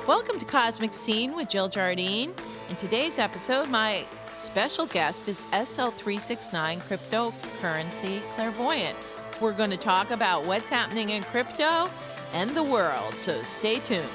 Welcome to Cosmic Scene with Jill Jardine. In today's episode, my special guest is SL-369 Cryptocurrency Clairvoyant. We're going to talk about what's happening in crypto and the world, so stay tuned.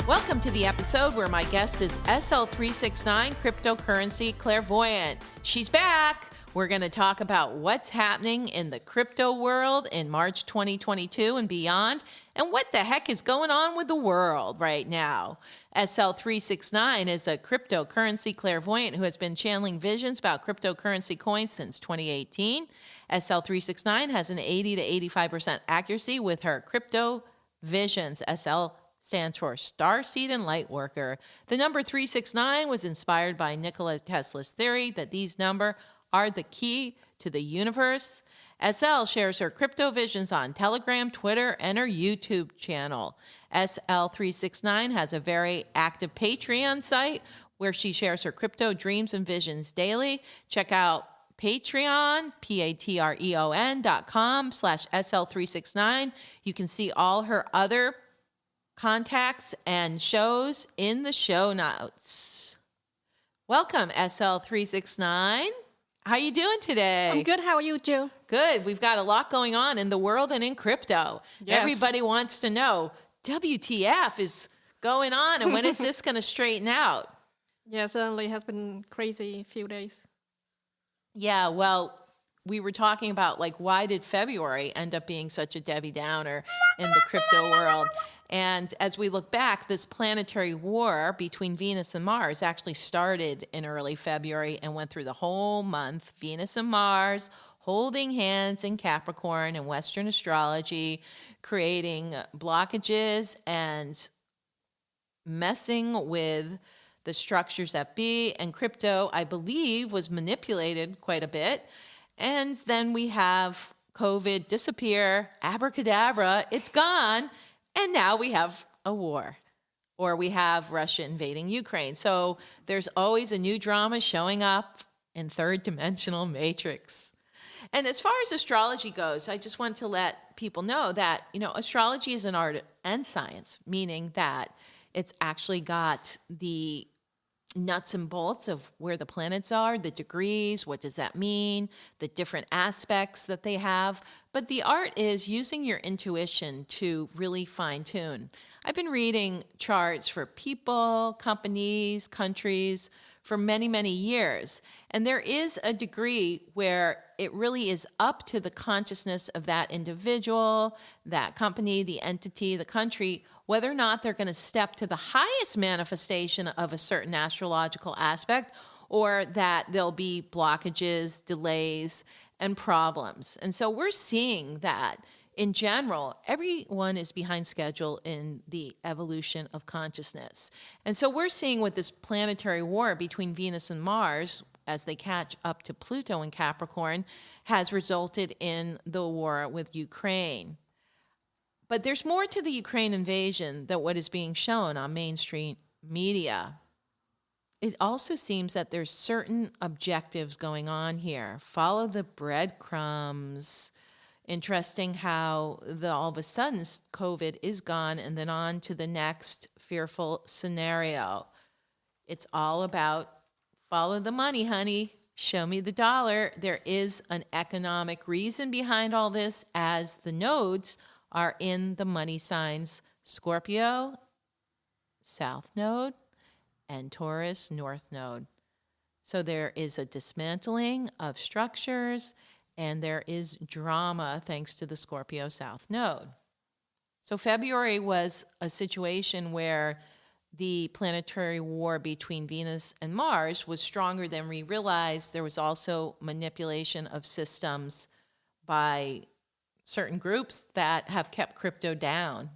Welcome to the episode where my guest is SL-369 Cryptocurrency Clairvoyant. She's back. We're going to talk about what's happening in the crypto world in March 2022 and beyond, and what the heck is going on with the world right now. SL-369 is a cryptocurrency clairvoyant who has been channeling visions about cryptocurrency coins since 2018. SL-369 has an 80 to 85% accuracy with her crypto visions. SL stands for Starseed and Lightworker. The number 369 was inspired by Nikola Tesla's theory that these numbers are the key to the universe. SL shares her crypto visions on Telegram, Twitter, and her YouTube channel. SL-369 has a very active Patreon site where she shares her crypto dreams and visions daily. Check out Patreon, patreon.com/SL369. You can see all her other contacts and shows in the show notes. Welcome, SL-369. How you doing today? I'm good. How are you, Jill? Good. We've got a lot going on in the world and in crypto. Yes. Everybody wants to know, WTF is going on, and when is this going to straighten out? Yeah, certainly has been crazy few days. Yeah, well, we were talking about, why did February end up being such a Debbie Downer in the crypto world? And as we look back, this planetary war between Venus and Mars actually started in early February and went through the whole month. Venus and Mars holding hands in Capricorn and Western astrology, creating blockages and messing with the structures that be. And crypto, I believe, was manipulated quite a bit. And then we have COVID disappear, abracadabra, it's gone. And now we have a war, or we have Russia invading Ukraine. So there's always a new drama showing up in third dimensional matrix. And as far as astrology goes, I just want to let people know that, astrology is an art and science, meaning that it's actually got the nuts and bolts of where the planets are, the degrees, what does that mean, the different aspects that they have. But the art is using your intuition to really fine tune. I've been reading charts for people, companies, countries for many, many years. And there is a degree where it really is up to the consciousness of that individual, that company, the entity, the country, whether or not they're going to step to the highest manifestation of a certain astrological aspect, or that there'll be blockages, delays, and problems. And so we're seeing that in general, everyone is behind schedule in the evolution of consciousness. And so we're seeing with this planetary war between Venus and Mars, as they catch up to Pluto in Capricorn, has resulted in the war with Ukraine. But there's more to the Ukraine invasion than what is being shown on mainstream media. It also seems that there's certain objectives going on here. Follow the breadcrumbs. Interesting how all of a sudden COVID is gone and then on to the next fearful scenario. It's all about follow the money, honey. Show me the dollar. There is an economic reason behind all this, as the nodes are in the money signs Scorpio, South Node, and Taurus, North Node. So there is a dismantling of structures, and there is drama thanks to the Scorpio South Node. So February was a situation where the planetary war between Venus and Mars was stronger than we realized. There was also manipulation of systems by certain groups that have kept crypto down,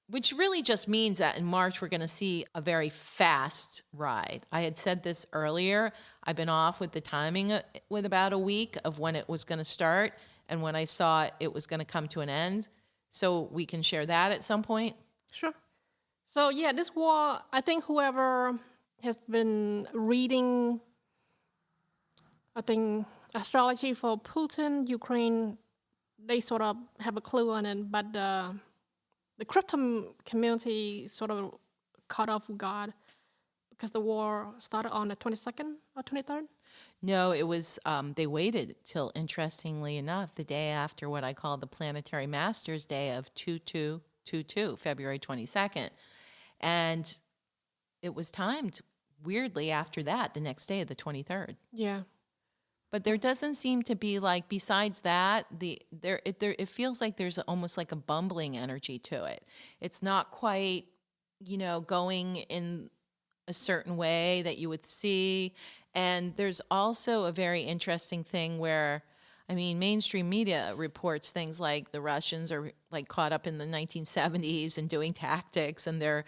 which really just means that in March, we're going to see a very fast ride. I had said this earlier. I've been off with the timing with about a week of when it was going to start and when I saw it was going to come to an end. So we can share that at some point. Sure. So yeah, this war, I think whoever has been reading, astrology for Putin, Ukraine, they sort of have a clue on it, but the crypto community sort of caught off guard because the war started on the 22nd or 23rd. No, it was, they waited till, interestingly enough, the day after what I call the Planetary Masters Day of 2222, February 22nd. And it was timed weirdly after that, the next day, the 23rd. Yeah. But there doesn't seem to be, like, besides that, it feels like there's almost like a bumbling energy to it. It's not quite, going in a certain way that you would see. And there's also a very interesting thing where, mainstream media reports things like the Russians are like caught up in the 1970s and doing tactics, and they're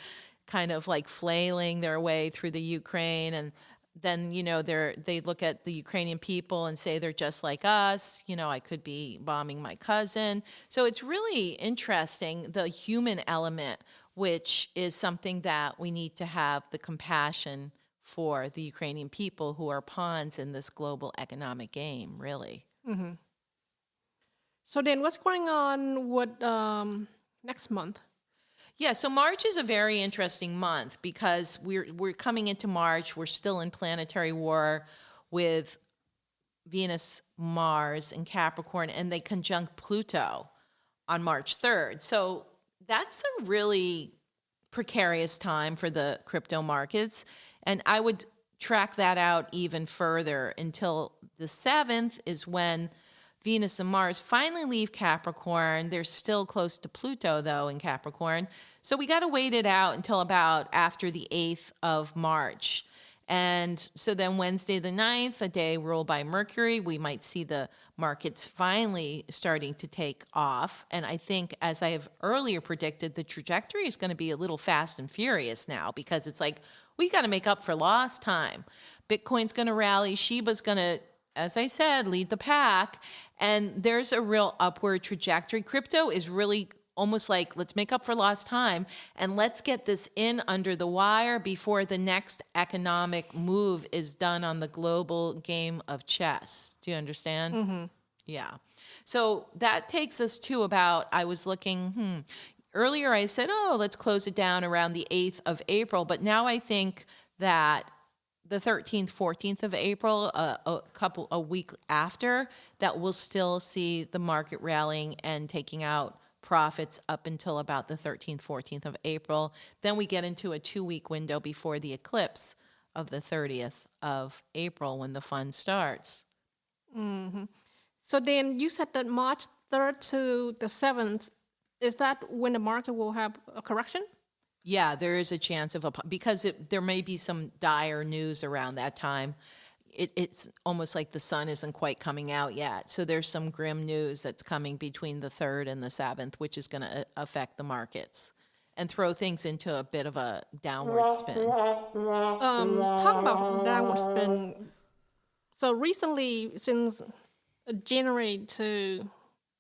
kind of like flailing their way through the Ukraine. And then, they look at the Ukrainian people and say they're just like us. I could be bombing my cousin. So it's really interesting, the human element, which is something that we need to have the compassion for the Ukrainian people who are pawns in this global economic game, really. Mm-hmm. So then what's going on with next month? Yeah, so March is a very interesting month because we're coming into March. We're still in planetary war with Venus, Mars, and Capricorn, and they conjunct Pluto on March 3rd. So that's a really precarious time for the crypto markets. And I would track that out even further until the 7th is when Venus and Mars finally leave Capricorn. They're still close to Pluto, though, in Capricorn. So we got to wait it out until about after the 8th of March. And so then Wednesday the 9th, a day ruled by Mercury, we might see the markets finally starting to take off. And I think, as I have earlier predicted, the trajectory is going to be a little fast and furious now, because it's like, we got to make up for lost time. Bitcoin's going to rally. SHIBA's going to, as I said, lead the pack. And there's a real upward trajectory. Crypto is really almost like, let's make up for lost time and let's get this in under the wire before the next economic move is done on the global game of chess. Do you understand? Mm-hmm. Yeah. So that takes us to about, I was looking, earlier I said, let's close it down around the 8th of April. But now I think that the 13th, 14th of April, a week after, that we'll still see the market rallying and taking out profits up until about the 13th, 14th of April. Then we get into a 2-week window before the eclipse of the 30th of April when the fun starts. Mm-hmm. So then you said that March 3rd to the 7th, is that when the market will have a correction? Yeah, there is a chance of because there may be some dire news around that time. It's almost like the sun isn't quite coming out yet. So there's some grim news that's coming between the 3rd and the 7th, which is going to affect the markets and throw things into a bit of a downward spin. Talk about downward spin. So recently, since January to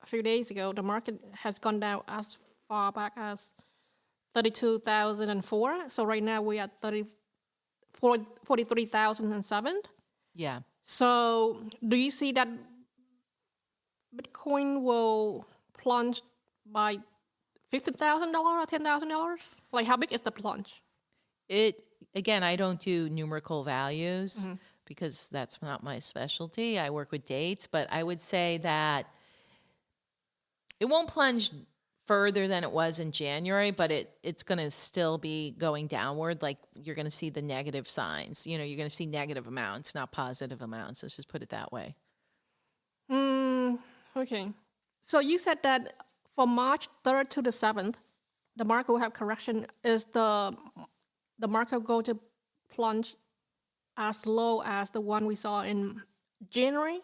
a few days ago, the market has gone down as far back as 32,004. So right now we are at 43,007. Yeah. So do you see that Bitcoin will plunge by $50,000 or $10,000? Like, how big is the plunge? Again, I don't do numerical values because that's not my specialty. I work with dates, but I would say that it won't plunge further than it was in January, but it's going to still be going downward. Like, you're going to see the negative signs. You're going to see negative amounts, not positive amounts. Let's just put it that way. Okay. So you said that for March 3rd to the 7th, the market will have correction. Is the market going to plunge as low as the one we saw in January?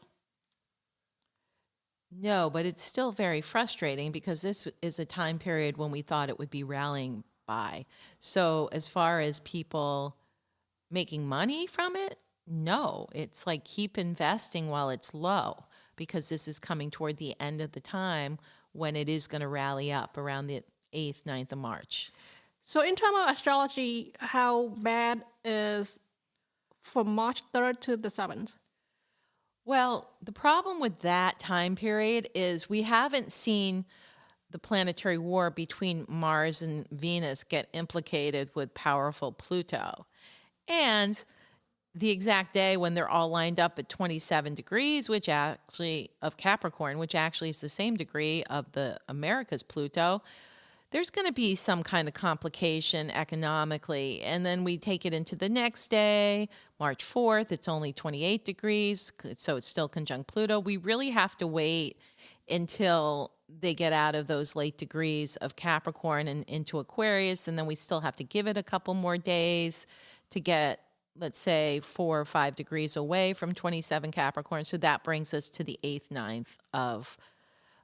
No, but it's still very frustrating because this is a time period when we thought it would be rallying by. So as far as people making money from it, no. It's like, keep investing while it's low, because this is coming toward the end of the time when it is going to rally up around the 8th, 9th of March. So in terms of astrology, how bad is from March 3rd to the 7th? Well, the problem with that time period is we haven't seen the planetary war between Mars and Venus get implicated with powerful Pluto. And the exact day when they're all lined up at 27 degrees, which actually of Capricorn, which actually is the same degree of the America's Pluto, there's going to be some kind of complication economically. And then we take it into the next day, March 4th, it's only 28 degrees, so it's still conjunct Pluto. We really have to wait until they get out of those late degrees of Capricorn and into Aquarius, and then we still have to give it a couple more days to get, let's say, 4 or 5 degrees away from 27 Capricorn. So that brings us to the 8th, 9th of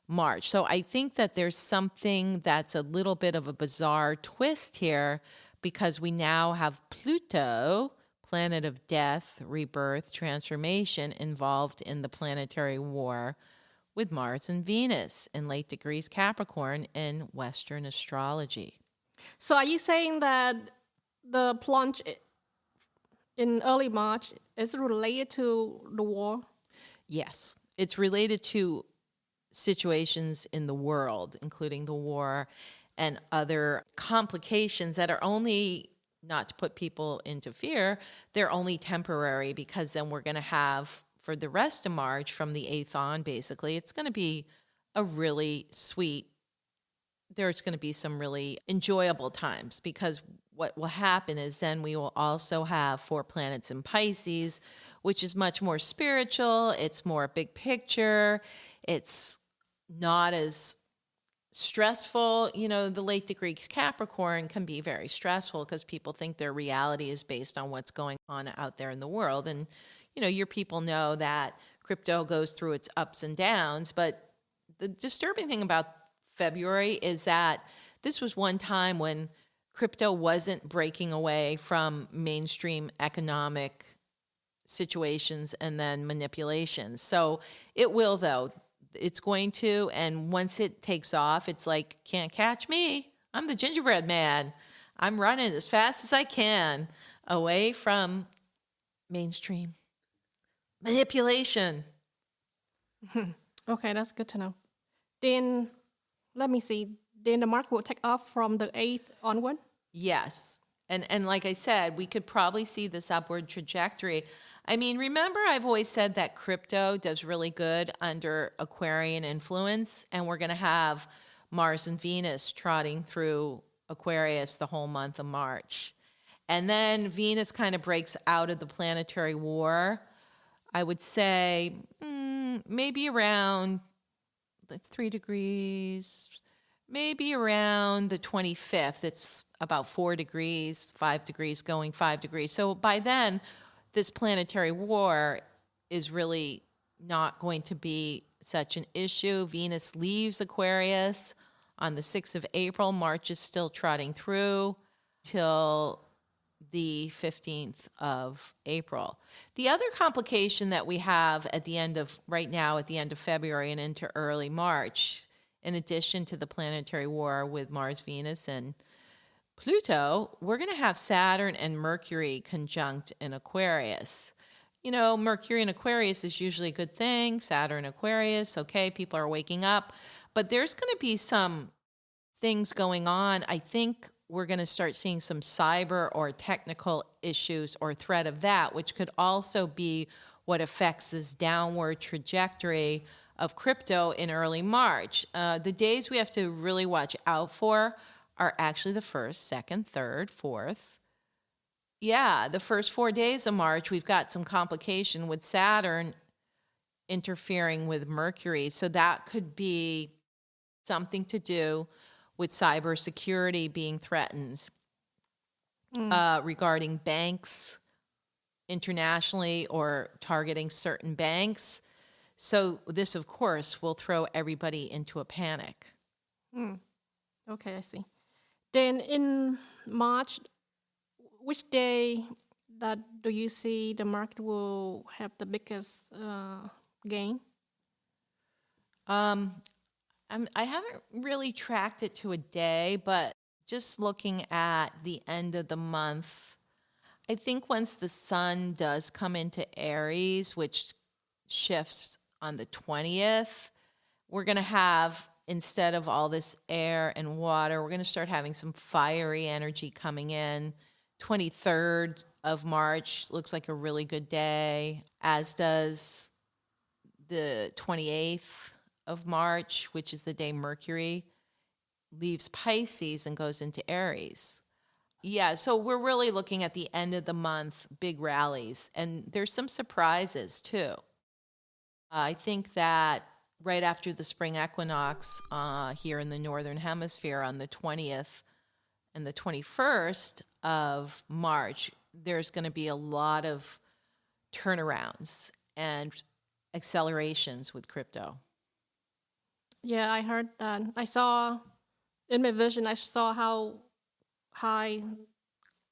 March. So I think that there's something that's a little bit of a bizarre twist here because we now have Pluto, planet of death, rebirth, transformation, involved in the planetary war with Mars and Venus in late degrees Capricorn in Western astrology. So are you saying that the plunge in early March is related to the war? Yes, it's related to situations in the world, including the war and other complications that are only, not to put people into fear, they're only temporary, because then we're going to have, for the rest of March, from the 8th on, basically, it's going to be a really sweet, there's going to be some really enjoyable times, because what will happen is then we will also have 4 planets in Pisces, which is much more spiritual, it's more big picture, it's not as stressful. You know, the late degree Capricorn can be very stressful because people think their reality is based on what's going on out there in the world. And, you know, your people know that crypto goes through its ups and downs. But the disturbing thing about February is that this was one time when crypto wasn't breaking away from mainstream economic situations and then manipulations. So it will, though. It's going to, and once it takes off, it's like, can't catch me. I'm the gingerbread man. I'm running as fast as I can away from mainstream manipulation. Okay, that's good to know. Then, let me see. Then the market will take off from the 8th onward? Yes. And like I said, we could probably see this upward trajectory. I mean, remember I've always said that crypto does really good under Aquarian influence, and we're going to have Mars and Venus trotting through Aquarius the whole month of March. And then Venus kind of breaks out of the planetary war. I would say maybe around, that's 3 degrees, maybe around the 25th. It's about 4 degrees, 5 degrees going 5 degrees. So by then, this planetary war is really not going to be such an issue. Venus leaves Aquarius on the 6th of April. March is still trotting through till the 15th of April. The other complication that we have at the end of, right now, at the end of February and into early March, in addition to the planetary war with Mars, Venus, and Pluto, we're going to have Saturn and Mercury conjunct in Aquarius. You know, Mercury in Aquarius is usually a good thing. Saturn, Aquarius, okay, people are waking up. But there's going to be some things going on. I think we're going to start seeing some cyber or technical issues or threat of that, which could also be what affects this downward trajectory of crypto in early March. The days we have to really watch out for are actually the 1st, 2nd, 3rd, 4th. Yeah, the first 4 days of March, we've got some complication with Saturn interfering with Mercury. So that could be something to do with cybersecurity being threatened regarding banks internationally or targeting certain banks. So this, of course, will throw everybody into a panic. Okay, I see. Then in March, which day that do you see the market will have the biggest gain? I haven't really tracked it to a day, but just looking at the end of the month, I think once the sun does come into Aries, which shifts on the 20th. We're going to have, instead of all this air and water, we're going to start having some fiery energy coming in. 23rd of March looks like a really good day, as does the 28th of March, which is the day Mercury leaves Pisces and goes into Aries. Yeah, so we're really looking at the end of the month, big rallies, and there's some surprises too. I think that right after the spring equinox here in the Northern Hemisphere on the 20th and the 21st of March, there's going to be a lot of turnarounds and accelerations with crypto. Yeah, I heard that. I saw in my vision, I saw how high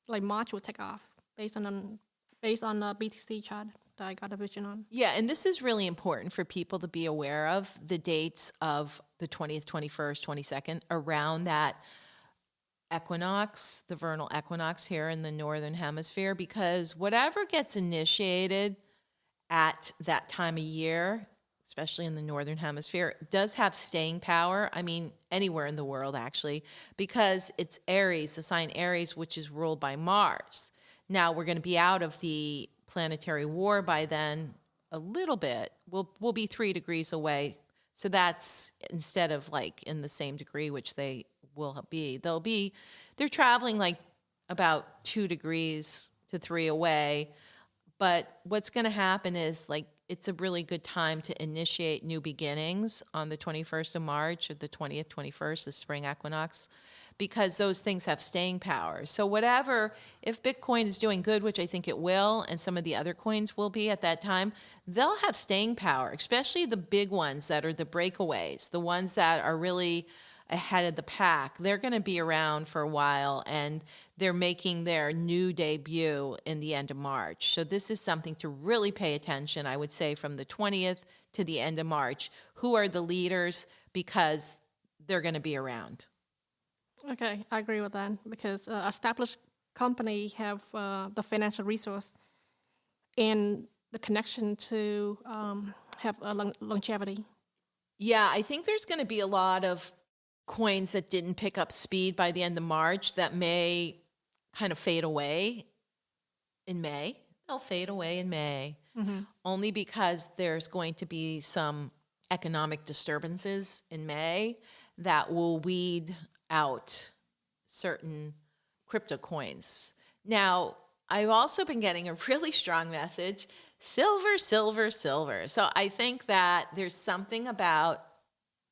like March would take off based on the BTC chart that I got a vision on. Yeah, and this is really important for people to be aware of the dates of the 20th, 21st, 22nd around that equinox, the vernal equinox here in the Northern Hemisphere, because whatever gets initiated at that time of year, especially in the Northern Hemisphere, does have staying power. I mean, anywhere in the world, actually, because it's Aries, the sign Aries, which is ruled by Mars. Now, we're going to be out of the planetary war by then a little bit. We'll be 3 degrees away. So that's instead of like in the same degree, which they will be, they're traveling like about 2 degrees to 3 away. But what's going to happen is like it's a really good time to initiate new beginnings on the 21st of March or the 20th, 21st, the spring equinox, because those things have staying power. So whatever, if Bitcoin is doing good, which I think it will, and some of the other coins will be at that time, they'll have staying power, especially the big ones that are the breakaways, the ones that are really ahead of the pack. They're going to be around for a while, and they're making their new debut in the end of March. So this is something to really pay attention, I would say, from the 20th to the end of March. Who are the leaders? Because they're going to be around. Okay, I agree with that because established companies have the financial resource and the connection to have a longevity. Yeah, I think there's going to be a lot of coins that didn't pick up speed by the end of March that may kind of fade away in May. They'll fade away in May, only because there's going to be some economic disturbances in May that will weed out certain crypto coins. Now, I've also been getting a really strong message, silver, silver, silver. So I think that there's something about,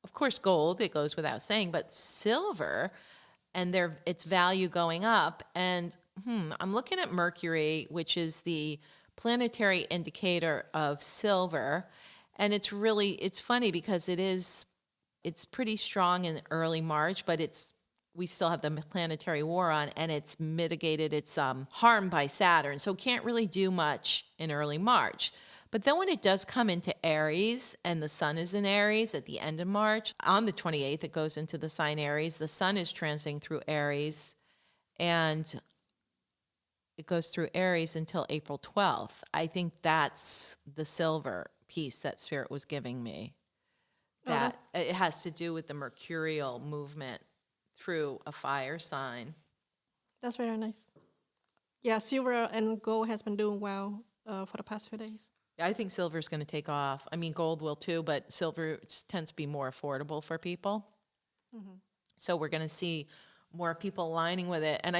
of course, gold, it goes without saying, but silver and its value going up. And I'm looking at Mercury, which is the planetary indicator of silver. And it's funny because it's pretty strong in early March, but we still have the planetary war on, and it's mitigated its harm by Saturn. So it can't really do much in early March. But then when it does come into Aries, and the sun is in Aries at the end of March, on the 28th, it goes into the sign Aries. The sun is transiting through Aries, and it goes through Aries until April 12th. I think that's the silver piece that Spirit was giving me. That it has to do with the mercurial movement through a fire sign. That's very nice. Yeah, silver and gold has been doing well for the past few days. I think silver is going to take off. I mean, gold will too, but silver tends to be more affordable for people. So we're going to see more people aligning with it. And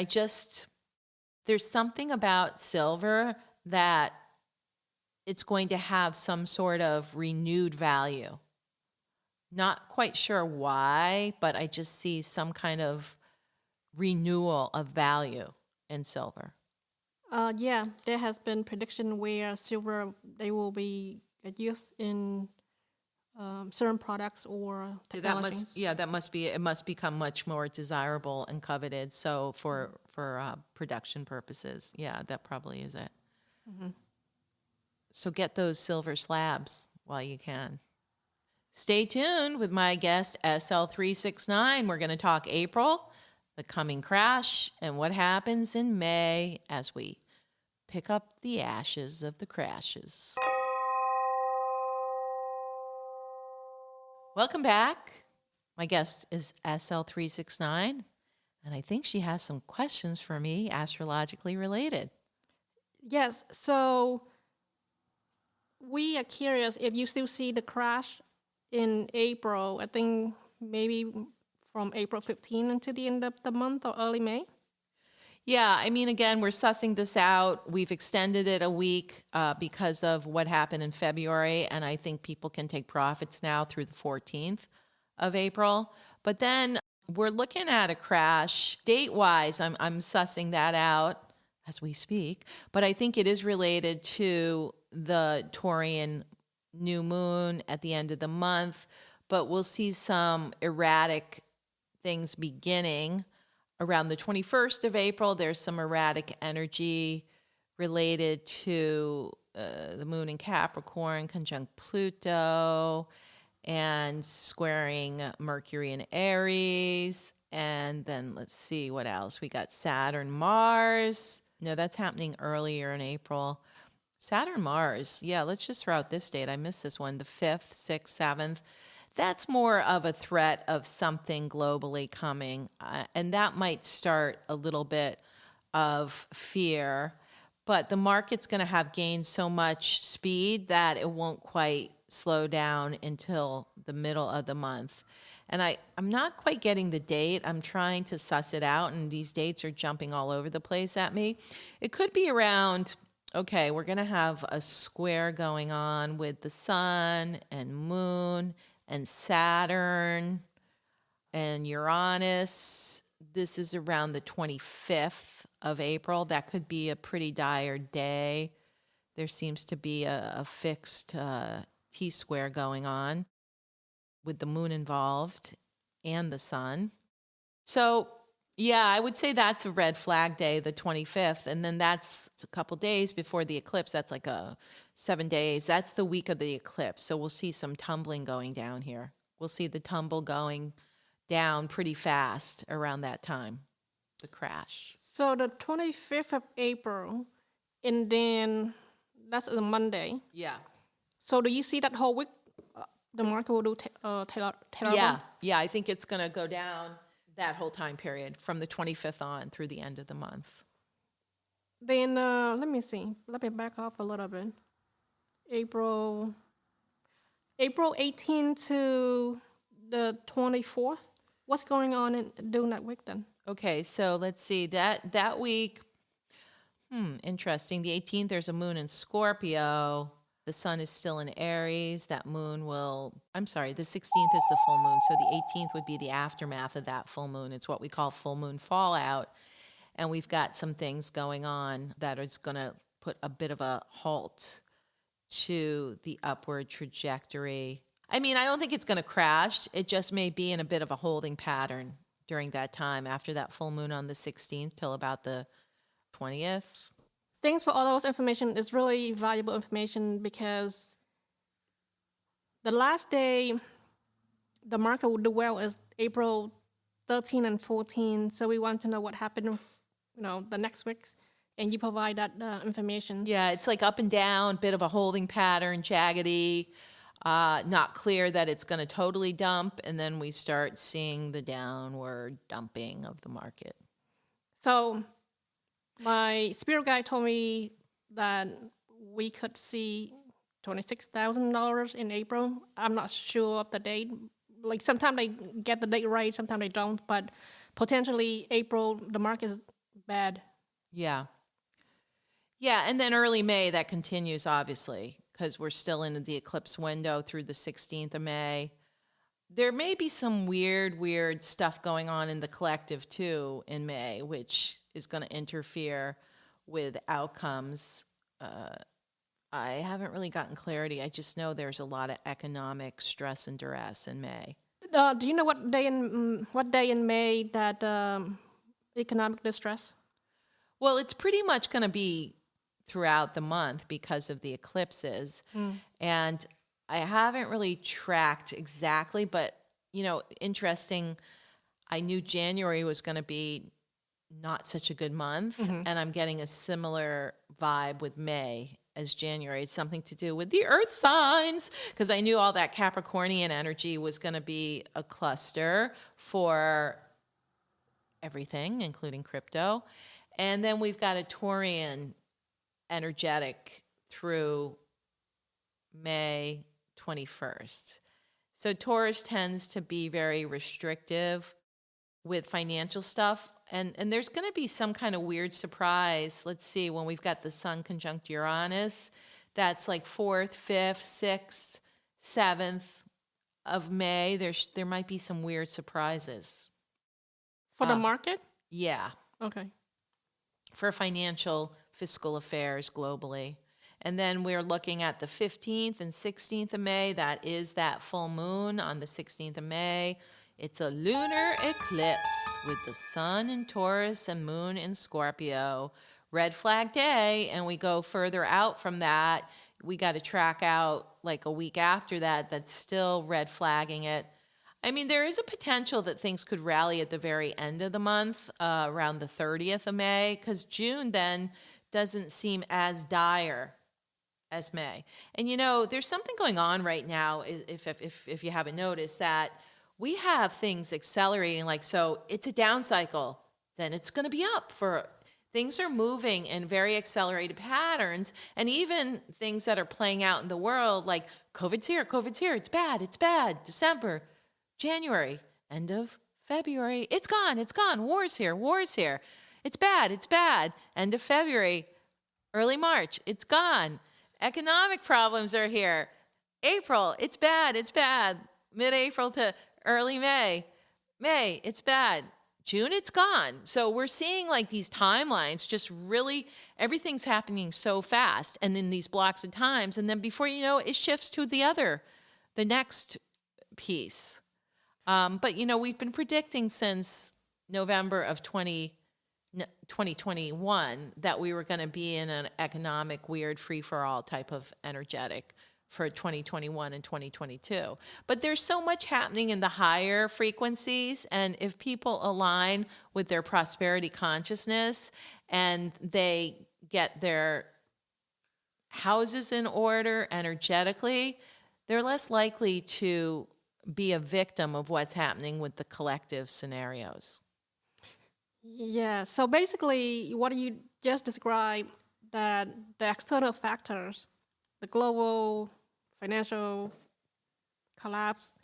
there's something about silver that it's going to have some sort of renewed value. Not quite sure why, but I just see some kind of renewal of value in silver. Yeah, there has been prediction where silver they will be used in certain products or technologies. It must become much more desirable and coveted. So for production purposes, yeah, that probably is it. So get those silver slabs while you can. Stay tuned with my guest, SL-369. We're going to talk April, the coming crash, and what happens in May as we pick up the ashes of the crashes. Welcome back. My guest is SL-369, and I think she has some questions for me, astrologically related. Yes, so we are curious if you still see the crash in April, I think maybe from April 15 until the end of the month or early May. Yeah, I mean, again, we're sussing this out. We've extended it a week because of what happened in February, and I think people can take profits now through the 14th of April. But then we're looking at a crash date-wise. I'm sussing that out as we speak, but I think it is related to the Taurian new moon at the end of the month. But we'll see some erratic things beginning around the 21st of April. There's some erratic energy related to the moon in Capricorn conjunct Pluto and squaring Mercury in Aries. And then let's see what else. We got Saturn, Mars. No, that's happening earlier in April. Saturn, Mars. Yeah, let's just throw out this date. I missed this one, the 5th, 6th, 7th. That's more of a threat of something globally coming. And that might start a little bit of fear. But the market's going to have gained so much speed that it won't quite slow down until the middle of the month. And I'm not quite getting the date. I'm trying to suss it out, and these dates are jumping all over the place at me. It could be around, okay, we're going to have a square going on with the sun and moon and Saturn and Uranus. This is around the 25th of April. That could be a pretty dire day. There seems to be a fixed T-square going on with the moon involved and the sun. So, yeah, I would say that's a red flag day, the 25th. And then that's a couple days before the eclipse. That's like 7 days. That's the week of the eclipse. So we'll see some tumbling going down here. We'll see the tumble going down pretty fast around that time, the crash. So the 25th of April, and then that's a Monday. Yeah. So do you see that whole week the market will do Taylor? Yeah, I think it's going to go down that whole time period from the 25th on through the end of the month. Then let me see. Let me back up a little bit. April 18 to the 24th. What's going on during that week then? Okay, so let's see. That week, interesting. The 18th, there's a moon in Scorpio. The sun is still in Aries. That moon the 16th is the full moon. So the 18th would be the aftermath of that full moon. It's what we call full moon fallout. And we've got some things going on that is going to put a bit of a halt to the upward trajectory. I mean, I don't think it's going to crash. It just may be in a bit of a holding pattern during that time after that full moon on the 16th till about the 20th. Thanks for all those information. It's really valuable information because the last day the market will do well is April 13 and 14. So we want to know what happened, the next weeks, and you provide that information. Yeah, it's like up and down, bit of a holding pattern, jaggedy, not clear that it's going to totally dump, and then we start seeing the downward dumping of the market. So my spirit guide told me that we could see $26,000 in April. I'm not sure of the date. Like sometimes they get the date right, sometimes they don't. But potentially April, the market is bad. Yeah. Yeah, and then early May, that continues, obviously, because we're still in the eclipse window through the 16th of May. There may be some weird stuff going on in the collective, too, in May, which is going to interfere with outcomes. I haven't really gotten clarity. I just know there's a lot of economic stress and duress in May. Do you know what day in May that economic distress? Well, it's pretty much going to be throughout the month because of the eclipses. And I haven't really tracked exactly, but, interesting. I knew January was going to be not such a good month, and I'm getting a similar vibe with May as January. It's something to do with the earth signs, because I knew all that Capricornian energy was going to be a cluster for everything, including crypto. And then we've got a Taurian energetic through May 21st. So Taurus tends to be very restrictive with financial stuff. And there's going to be some kind of weird surprise. Let's see, when we've got the Sun conjunct Uranus, that's like 4th, 5th, 6th, 7th of May. There might be some weird surprises. For the market? Yeah. Okay. For financial, fiscal affairs globally. And then we're looking at the 15th and 16th of May. That is that full moon on the 16th of May. It's a lunar eclipse with the sun in Taurus and moon in Scorpio. Red flag day, and we go further out from that. We got to track out like a week after that. That's still red flagging it. I mean, there is a potential that things could rally at the very end of the month, around the 30th of May, because June then doesn't seem as dire as May. And you know, there's something going on right now, if you haven't noticed, that we have things accelerating. Like, so it's a down cycle, then it's going to be up. For things are moving in very accelerated patterns, and even things that are playing out in the world, like COVID's here, it's bad, December, January, end of February, it's gone, war's here, it's bad, end of February, early March, it's gone. Economic problems are here. April, it's bad. Mid-April to early May, it's bad. June, it's gone. So we're seeing like these timelines, just really, everything's happening so fast, and in these blocks of times, and then before you know it shifts to the next piece. But you know, we've been predicting since November of 2021 that we were going to be in an economic weird free-for-all type of energetic for 2021 and 2022. But there's so much happening in the higher frequencies, and if people align with their prosperity consciousness and they get their houses in order energetically, they're less likely to be a victim of what's happening with the collective scenarios. Yeah, so basically what you just described, that the external factors, the global financial collapse,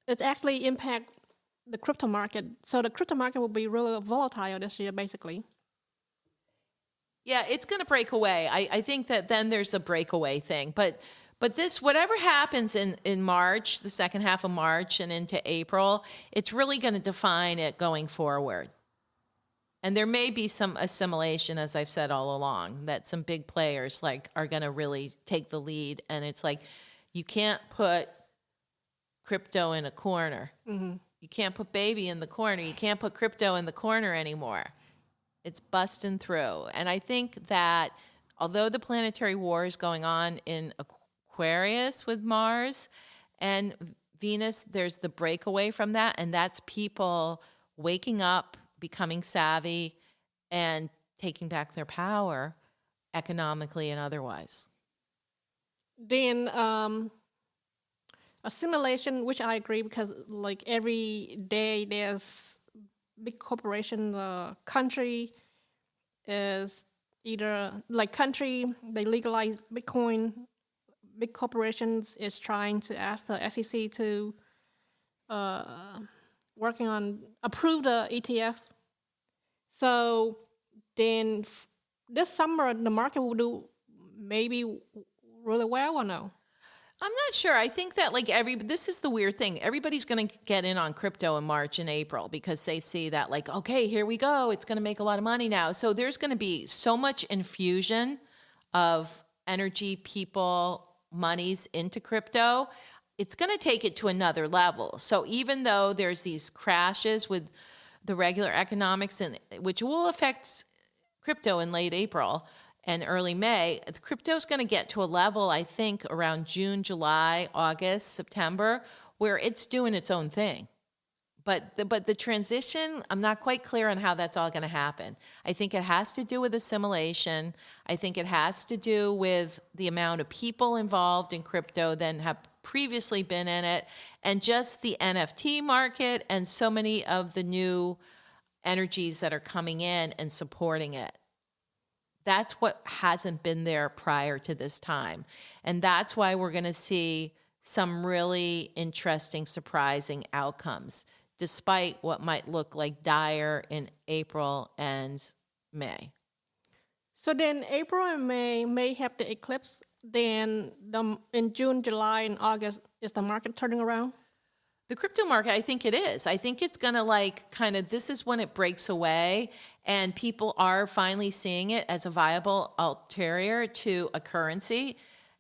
it actually impact the crypto market. So the crypto market will be really volatile this year, basically. Yeah, it's going to break away. I think that then there's a breakaway thing. But this, whatever happens in March, the second half of March and into April, it's really going to define it going forward. And there may be some assimilation, as I've said all along, that some big players like are going to really take the lead. And it's like, you can't put crypto in a corner. Mm-hmm. You can't put baby in the corner. You can't put crypto in the corner anymore. It's busting through. And I think that although the planetary war is going on in Aquarius with Mars and Venus, there's the breakaway from that, and that's people waking up, becoming savvy, and taking back their power economically and otherwise. Then assimilation, which I agree, because like every day there's big corporation, the country is either like country, they legalize Bitcoin, big corporations is trying to ask the SEC to working on approve the ETF. So then this summer the market will do maybe really well or no? I'm not sure. I think that like this is the weird thing. Everybody's going to get in on crypto in March and April because they see that like, okay, here we go. It's going to make a lot of money now. So there's going to be so much infusion of energy, people, monies into crypto. It's going to take it to another level. So even though there's these crashes with the regular economics, which will affect crypto in late April and early May, crypto is going to get to a level, I think, around June, July, August, September, where it's doing its own thing. But the transition, I'm not quite clear on how that's all going to happen. I think it has to do with assimilation. I think it has to do with the amount of people involved in crypto that have previously been in it, and just the NFT market and so many of the new energies that are coming in and supporting it. That's what hasn't been there prior to this time. And that's why we're going to see some really interesting, surprising outcomes, despite what might look like dire in April and May. So then April and May have the eclipse. Then in June, July, and August, is the market turning around? The crypto market, I think it is. I think it's going to this is when it breaks away and people are finally seeing it as a viable ulterior to a currency.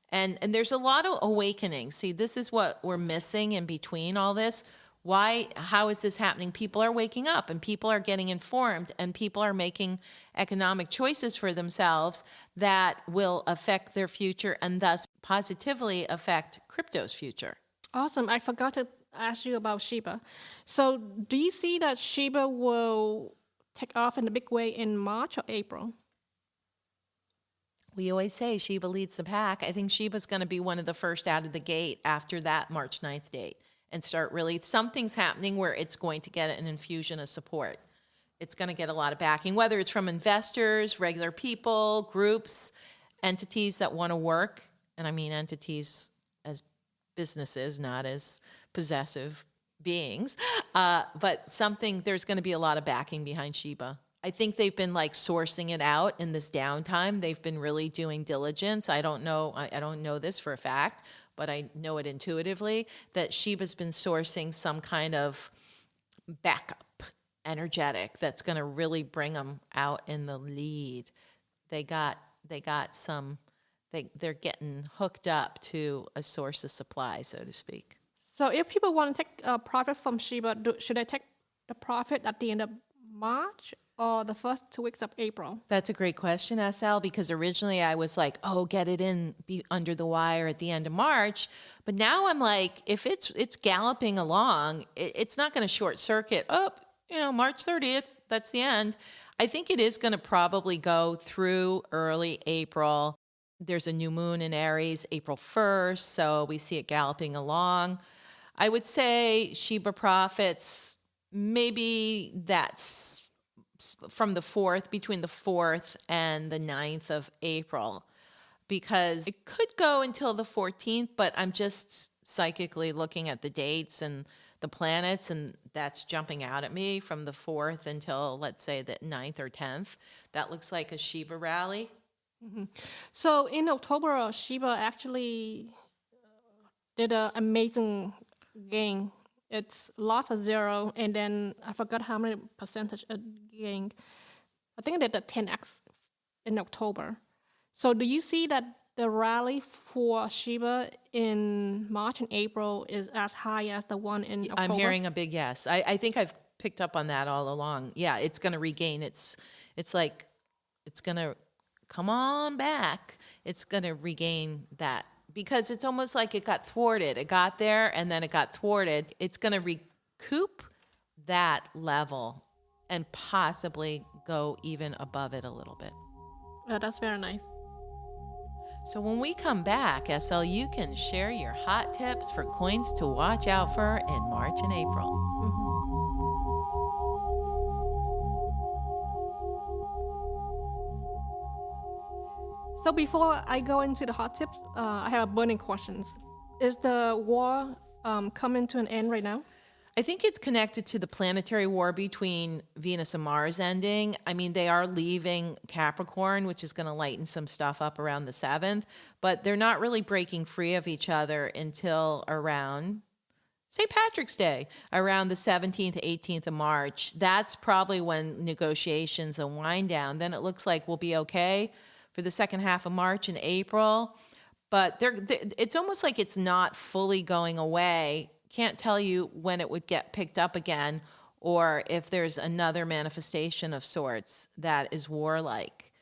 And there's a lot of awakening. See, this is what we're missing in between all this. How is this happening? People are waking up and people are getting informed and people are making economic choices for themselves that will affect their future and thus positively affect crypto's future. Awesome. I forgot to ask you about SHIBA. So do you see that SHIBA will take off in a big way in March or April? We always say SHIBA leads the pack. I think SHIBA's going to be one of the first out of the gate after that March 9th date and start really, something's happening where it's going to get an infusion of support. It's going to get a lot of backing, whether it's from investors, regular people, groups, entities that want to work. And I mean entities as businesses, not as possessive beings. But there's going to be a lot of backing behind SHIBA. I think they've been sourcing it out in this downtime. They've been really doing diligence. I don't know this for a fact, but I know it intuitively that SHIBA's been sourcing some kind of backup energetic that's going to really bring them out in the lead. They're getting hooked up to a source of supply, so to speak. So if people want to take a profit from SHIBA, should they take the profit at the end of March or the first 2 weeks of April? That's a great question, SL, because originally I was like, get it in, be under the wire at the end of March. But now I'm like, if it's galloping along, it's not going to short circuit. March 30th, that's the end. I think it is going to probably go through early April. There's a new moon in Aries, April 1st, so we see it galloping along. I would say SHIBA profits, maybe that's from between the 4th and the 9th of April, because it could go until the 14th, but I'm just psychically looking at the dates and the planets, and that's jumping out at me from the 4th until, let's say, the 9th or 10th. That looks like a SHIBA rally. Mm-hmm. So in October, SHIBA actually did an amazing gain. It's lost a 0, and then I forgot how many percentage it gained. I think it did a 10x in October. So do you see that the rally for SHIBA in March and April is as high as the one in October? I'm hearing a big yes. I think I've picked up on that all along. Yeah, it's going to regain. It's going to come on back. It's going to regain that because it's almost like it got thwarted. It got there and then it got thwarted. It's going to recoup that level and possibly go even above it a little bit. Yeah, that's very nice. So when we come back, SL, you can share your hot tips for coins to watch out for in March and April. So before I go into the hot tips, I have burning questions. Is the war coming to an end right now? I think it's connected to the planetary war between Venus and Mars ending. I mean, they are leaving Capricorn, which is going to lighten some stuff up around the 7th, but they're not really breaking free of each other until around St. Patrick's Day, around the 17th, 18th of March. That's probably when negotiations and wind down. Then it looks like we'll be okay for the second half of March and April, but it's almost like it's not fully going away. Can't tell you when it would get picked up again or if there's another manifestation of sorts that is warlike.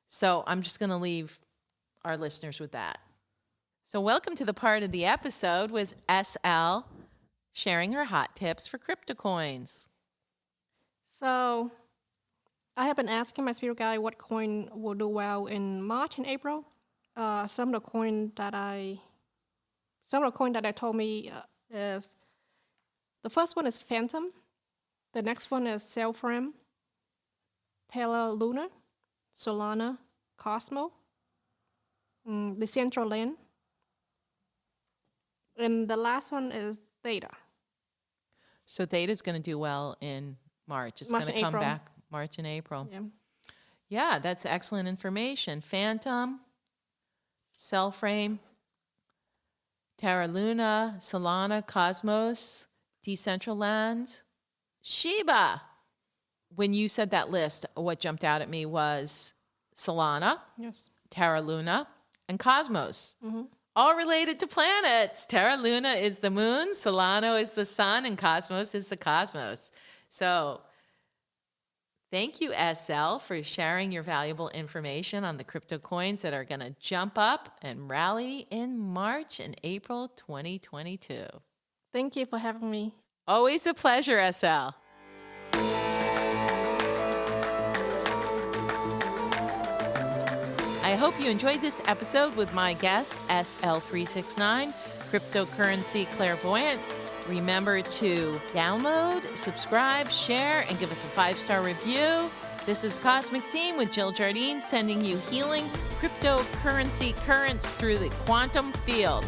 So I'm just going to leave our listeners with that. So welcome to the part of the episode with SL sharing her hot tips for crypto coins. So I have been asking my spirit guide what coin will do well in March and April. Some of the coin that they told me is, the first one is FANTOM. The next one is FRAME TERRA LUNA, SOLANA, Cosmo, DECENTRALAND, and the last one is THETA. So THETA is going to do well in March. It's March going to and come April. back March and April. Yeah. Yeah, that's excellent information. FANTOM, FRAME, TERRA LUNA, SOLANA, Cosmos, DECENTRALAND, SHIBA. When you said that list, what jumped out at me was SOLANA, Yes. TERRA LUNA, and Cosmos. Mm-hmm. All related to planets. TERRA LUNA is the moon, Solana is the sun, and Cosmos is the cosmos. So thank you, SL, for sharing your valuable information on the crypto coins that are going to jump up and rally in March and April 2022. Thank you for having me. Always a pleasure, SL. I hope you enjoyed this episode with my guest, SL-369, Cryptocurrency Clairvoyant. Remember to download, subscribe, share, and give us a 5-star review. This is Cosmic Scene with Jill Jardine, sending you healing cryptocurrency currents through the quantum field.